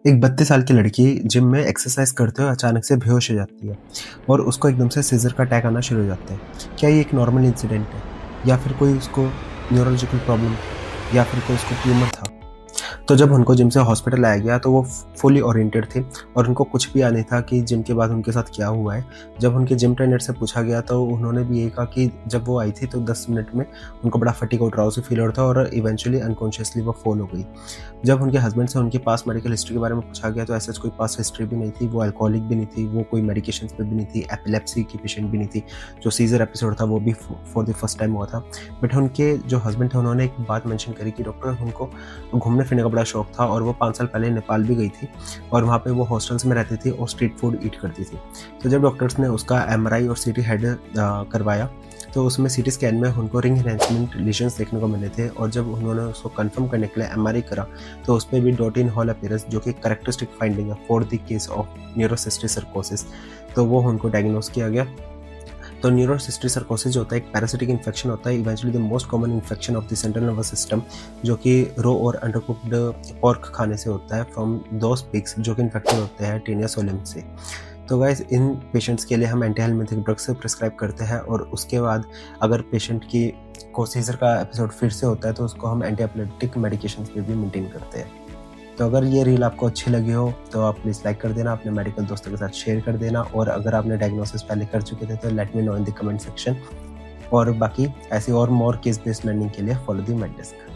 एक 32 साल की लड़की जिम में एक्सरसाइज करते हुए अचानक से बेहोश हो जाती है और उसको एकदम से सीज़र का अटैक आना शुरू हो जाता है। क्या ये एक नॉर्मल इंसिडेंट है या फिर कोई उसको न्यूरोलॉजिकल प्रॉब्लम थी या फिर कोई उसको ट्यूमर था? तो जब उनको जिम से हॉस्पिटल लाया गया तो वो फुली ओरिएंटेड थे और उनको कुछ भी याद नहीं था कि जिम के बाद उनके साथ क्या हुआ है। जब उनके जिम ट्रेनर से पूछा गया तो उन्होंने भी यही कहा कि जब वो आई थी तो 10 मिनट में उनको बड़ा फटीग और ड्राउज़ी फील हो रहा था और इवेंचुअली अनकॉन्शियसली वो फ़ॉल हो गई। जब उनके हस्बैंड से उनके पास्ट मेडिकल हिस्ट्री के बारे में पूछा गया तो ऐसा कोई पास्ट हिस्ट्री भी नहीं थी, वो अल्कोहलिक भी नहीं थी, वो कोई मेडिकेशंस पे भी नहीं थी, एपिलेप्सी की पेशेंट भी नहीं थी। जो सीज़र एपिसोड था वो भी फॉर द फर्स्ट टाइम हुआ था। बट उनके जो हस्बैंड थे उन्होंने एक बात मेंशन करी कि डॉक्टर उनको घूमने-फिरने का बड़ा शौक था और वो 5 साल पहले नेपाल भी गई थी और वहाँ पे वो हॉस्टल्स में रहती थी और स्ट्रीट फूड ईट करती थी। तो जब डॉक्टर्स ने उसका एमआरआई और सीटी हेड करवाया तो उसमें सीटी स्कैन में उनको रिंग एनहांसमेंट लीशंस देखने को मिले थे और जब उन्होंने उसको कंफर्म करने के लिए एमआरआई करा तो उसपे भी डॉट इन हॉल अपीयरेंस जो कि कैरेक्टरिस्टिक फाइंडिंग है फॉर द केस ऑफ न्यूरोसिस्टिक सर्कोसिस, तो वो उनको डायग्नोस किया गया। तो न्यूरोसिस्टिक सर्कोसिस जो होता है एक पैरासिटिक इन्फेक्शन होता है, eventually the most common infection of the central nervous system, जो कि रो और अंडरकुक्ड पोर्क खाने से होता है फ्रॉम दोस पिग्स जो कि इन्फेक्टेड होते हैं टेनिया सोलिम से। तो गाइस इन पेशेंट्स के लिए हम एंटी हेलमिंथिक ड्रग्स से प्रिस्क्राइब करते हैं और उसके बाद अगर पेशेंट की को सीजर का एपिसोड फिर से होता है तो उसको हम एंटी एपिलेप्टिक मेडिकेशंस पे भी मेंटेन करते हैं। तो अगर ये रील आपको अच्छी लगी हो तो आप प्लीज़ लाइक कर देना, अपने मेडिकल दोस्तों के साथ शेयर कर देना और अगर आपने डायग्नोसिस पहले कर चुके थे तो let me know in the comment section. और बाकी ऐसी और मोर केस बेस्ड लर्निंग के लिए फॉलो द मेड डेस्क।